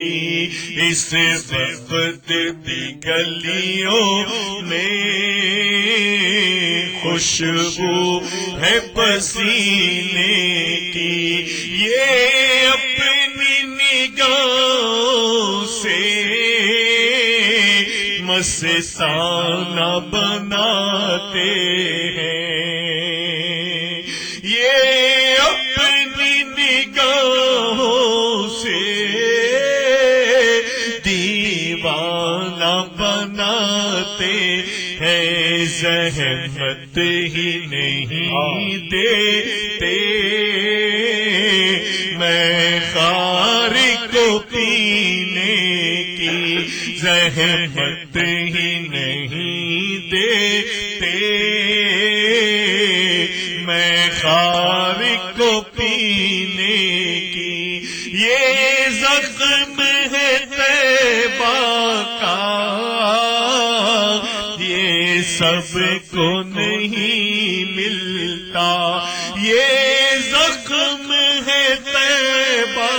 اس وقت بھی گلیوں میں خوشبو ہے پسینے کی، یہ اپنی نگاہوں سے مستانہ بناتے ہیں، یہ اپنی نگاہوں سے دیوانہ بناتے ہیں، زحمت ہی نہیں دیتے میں خار کو پینے کی، زحمت ہی نہیں دیتے میں خار کو پینے کی، یہ زخم ہے طیبہ کا، یہ سب کو نہیں ملتا، یہ زخم ہے طیبہ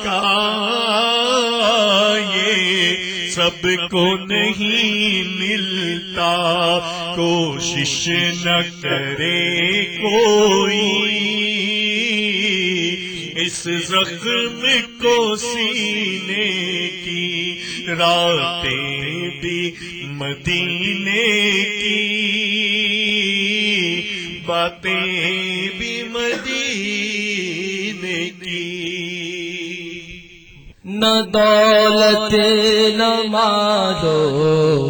کا، یہ سب کو نہیں ملتا، کوشش نہ کرے کوئی اس زخم کو سینے کی، راتیں بھی مدینے کی، باتیں بھی مدینے کی، نہ دولت نہ مال و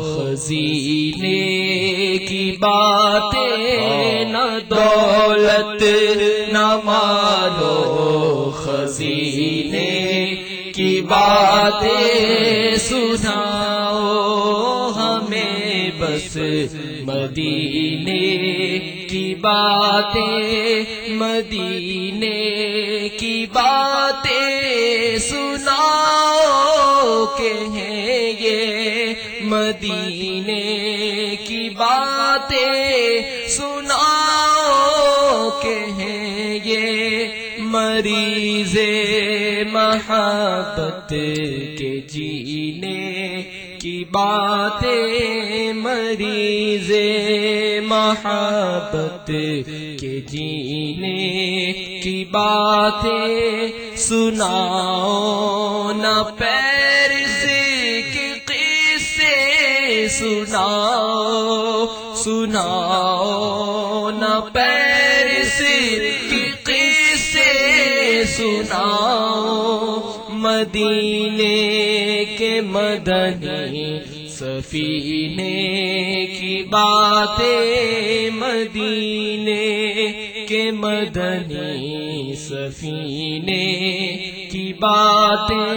خزینے کی باتیں، نہ دولت نہ مال و خزینے کی باتیں سناؤ ہمیں، بس مدینے کی باتیں، مدینے کی باتیں سناؤ کہ ہیں یہ مدینے کی باتیں سناؤ کہ ہیں یہ مریض محبت کے جینے کی باتیں، مریض محبت کے جینے کی باتیں سناؤ، نہ پیرس کے قصے سناؤ، سناؤ نہ پیرس کے قصے سناؤ، مدینے کے مدنی سفینے کی باتیں، مدینے کے مدنی سفینے کی باتیں،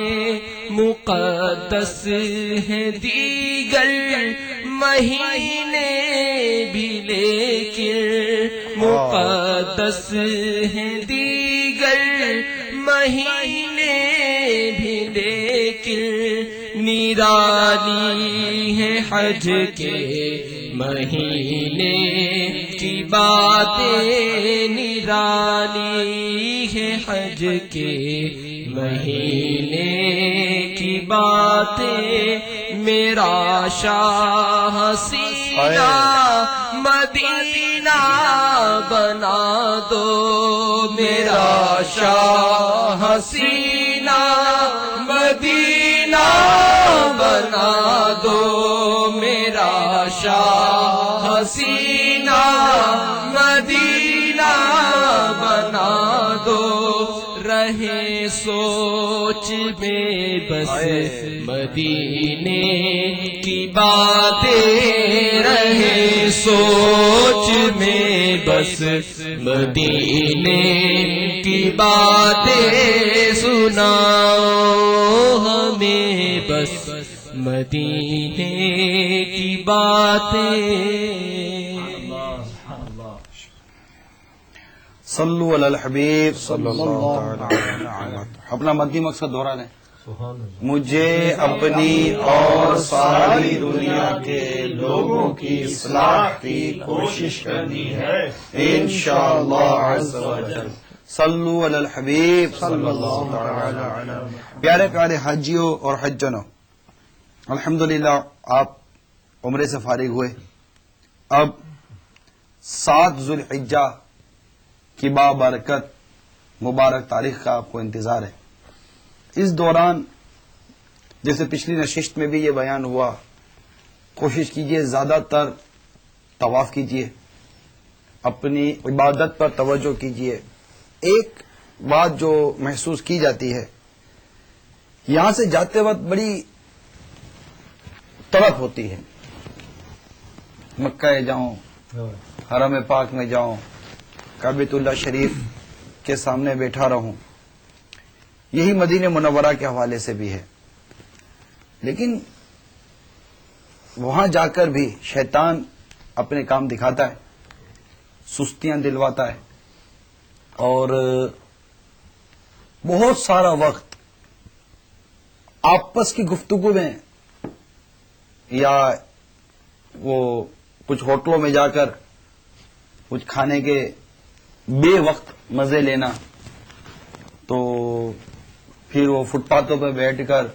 مقدس ہیں دیگر مہینے بھی لیکن، مقدس ہیں دیگر مہینے بھی لیکن، نرالی ہے حج کے مہینے کی باتیں، نرالی ہے حج کے مہینے کی باتیں، میرا شاہ سینہ مدینہ بنا دو، میرا شاہ سینہ مدینہ بنا دو، میرا شاہ سینہ مدینہ بنا دو، رہے سوچ میں بس مدینے کی باتیں، رہے سوچ میں بس مدینے کی باتیں سناؤ ہمیں، بس مدینے کی باتیں۔ صلو علی الحبیب صلی اللہ علیہ وسلم۔ اپنا مدنی مقصد دہرا لیں۔ مجھے اپنی اور ساری دنیا کے لوگوں کی اصلاح کی کوشش کرنی ہے انشاءاللہ عز و جل۔ صلو علی الحبیب صلی اللہ تعالی علیہ وسلم۔ پیارے پیارے حاجیوں اور حجنوں، الحمدللہ آپ عمرے سے فارغ ہوئے۔ اب 7 ذوالحجہ کی بابرکت مبارک تاریخ کا آپ کو انتظار ہے۔ اس دوران جیسے پچھلی نشست میں بھی یہ بیان ہوا، کوشش کیجئے زیادہ تر طواف کیجئے، اپنی عبادت پر توجہ کیجئے۔ ایک بات جو محسوس کی جاتی ہے، یہاں سے جاتے وقت بڑی طلب ہوتی ہے، مکہ جاؤں، حرم پاک میں جاؤں، کعبۃ اللہ شریف کے سامنے بیٹھا رہوں۔ یہی مدینہ منورہ کے حوالے سے بھی ہے، لیکن وہاں جا کر بھی شیطان اپنے کام دکھاتا ہے، سستیاں دلواتا ہے، اور بہت سارا وقت آپس کی گفتگو میں یا وہ کچھ ہوٹلوں میں جا کر کچھ کھانے کے بے وقت مزے لینا، تو پھر وہ فٹ پاتھوں پہ بیٹھ کر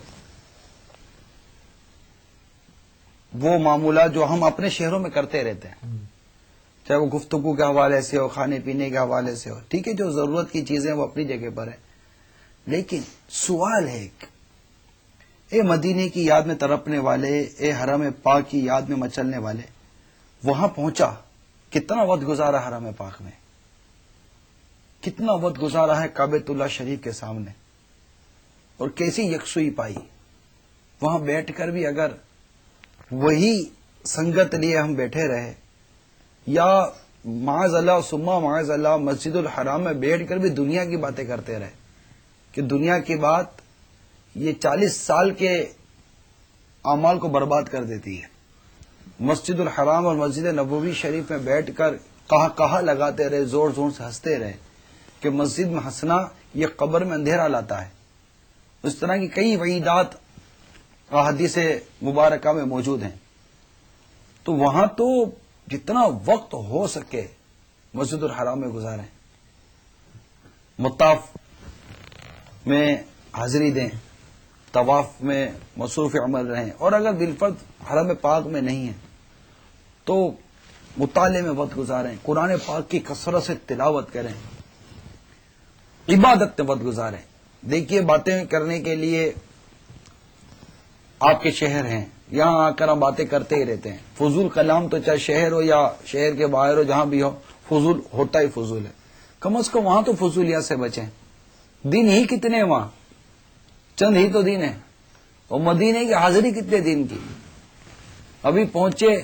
وہ معاملات جو ہم اپنے شہروں میں کرتے رہتے ہیں، چاہے وہ گفتگو کے حوالے سے ہو، کھانے پینے کے حوالے سے ہو، ٹھیک ہے، جو ضرورت کی چیزیں وہ اپنی جگہ پر ہیں، لیکن سوال ہے کہ اے مدینے کی یاد میں تڑپنے والے، اے حرم پاک کی یاد میں مچلنے والے، وہاں پہنچا، کتنا وقت گزارا حرم پاک میں، کتنا وقت گزارا ہے کعبۃ اللہ شریف کے سامنے، اور کیسی یکسوئی پائی۔ وہاں بیٹھ کر بھی اگر وہی سنگت لیے ہم بیٹھے رہے، یا معاذ اللہ ثم معاذ اللہ مسجد الحرام میں بیٹھ کر بھی دنیا کی باتیں کرتے رہے، کہ دنیا کی بات یہ 40 سال کے اعمال کو برباد کر دیتی ہے۔ مسجد الحرام اور مسجد نبوی شریف میں بیٹھ کر کہا لگاتے رہے، زور زور سے ہنستے رہے کہ مسجد میں ہنسنا یہ قبر میں اندھیرا لاتا ہے۔ اس طرح کی کئی وعیدات احادیث مبارکہ میں موجود ہیں۔ تو وہاں تو جتنا وقت ہو سکے مسجد الحرام میں گزاریں، مطاف میں حاضری دیں، طواف میں مصروف عمل رہیں، اور اگر بالفرض حرم پاک میں نہیں ہیں تو مطالعے میں وقت گزاریں، قرآن پاک کی کثرت سے تلاوت کریں، عبادت میں وقت گزاریں۔ دیکھیے، باتیں کرنے کے لیے آپ کے شہر ہیں، یہاں آ کر ہم باتیں کرتے ہی رہتے ہیں۔ فضول کلام تو چاہے شہر ہو یا شہر کے باہر ہو، جہاں بھی ہو، فضول ہوتا ہی فضول ہے۔ کم از کم وہاں تو فضولیات سے بچیں۔ دن ہی کتنے ہیں وہاں، چند ہی تو دن ہیں، اور مدینے کی حاضری کتنے دن کی، ابھی پہنچے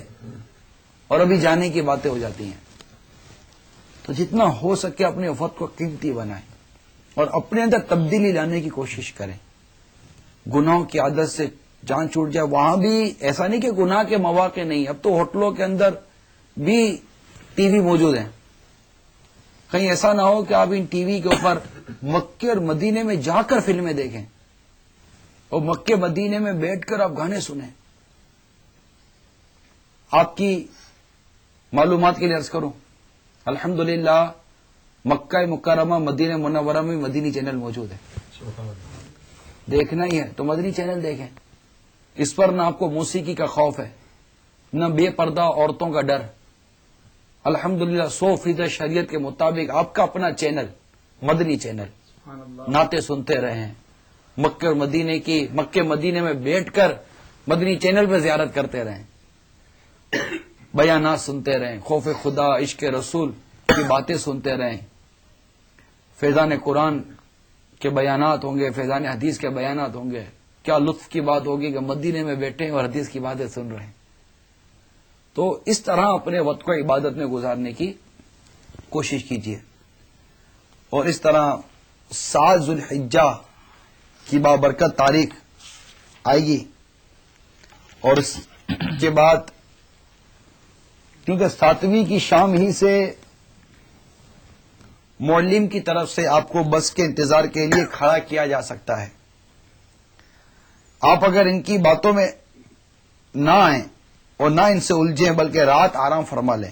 اور ابھی جانے کی باتیں ہو جاتی ہیں۔ تو جتنا ہو سکے اپنے وقت کو قیمتی بنائیں اور اپنے اندر تبدیلی لانے کی کوشش کریں۔ گناہوں کی عادت سے جان چھوٹ جائے۔ وہاں بھی ایسا نہیں کہ گناہ کے مواقع نہیں، اب تو ہوٹلوں کے اندر بھی ٹی وی موجود ہیں۔ کہیں ایسا نہ ہو کہ آپ ان ٹی وی کے اوپر مکے اور مدینے میں جا کر فلمیں دیکھیں اور مکے مدینے میں بیٹھ کر آپ گانے سنیں۔ آپ کی معلومات کے لیے عرض کروں، الحمدللہ مکہ مکرمہ مدینہ منورہ میں مدینی چینل موجود ہے۔ دیکھنا ہی ہے تو مدنی چینل دیکھیں، اس پر نہ آپ کو موسیقی کا خوف ہے، نہ بے پردہ عورتوں کا ڈر۔ الحمدللہ 100% شریعت کے مطابق آپ کا اپنا چینل، مدنی چینل، نعتیں سنتے رہیں، مکہ اور مدینے کی، مکہ مدینے میں بیٹھ کر مدنی چینل پہ زیارت کرتے رہیں، بیانات سنتے رہیں، خوف خدا، عشق رسول کی باتیں سنتے رہیں، فیضان قرآن کے بیانات ہوں گے، فیضان حدیث کے بیانات ہوں گے۔ کیا لطف کی بات ہوگی کہ مدینے میں بیٹھے اور حدیث کی باتیں سن رہے ہیں۔ تو اس طرح اپنے وقت کو عبادت میں گزارنے کی کوشش کیجیے، اور اس طرح 7 ذوالحجہ کی بابرکت تاریخ آئے گی، اور اس کے بعد کیونکہ 7ویں کی شام ہی سے معلم کی طرف سے آپ کو بس کے انتظار کے لیے کھڑا کیا جا سکتا ہے۔ آپ اگر ان کی باتوں میں نہ آئیں اور نہ ان سے الجھیں، بلکہ رات آرام فرما لیں،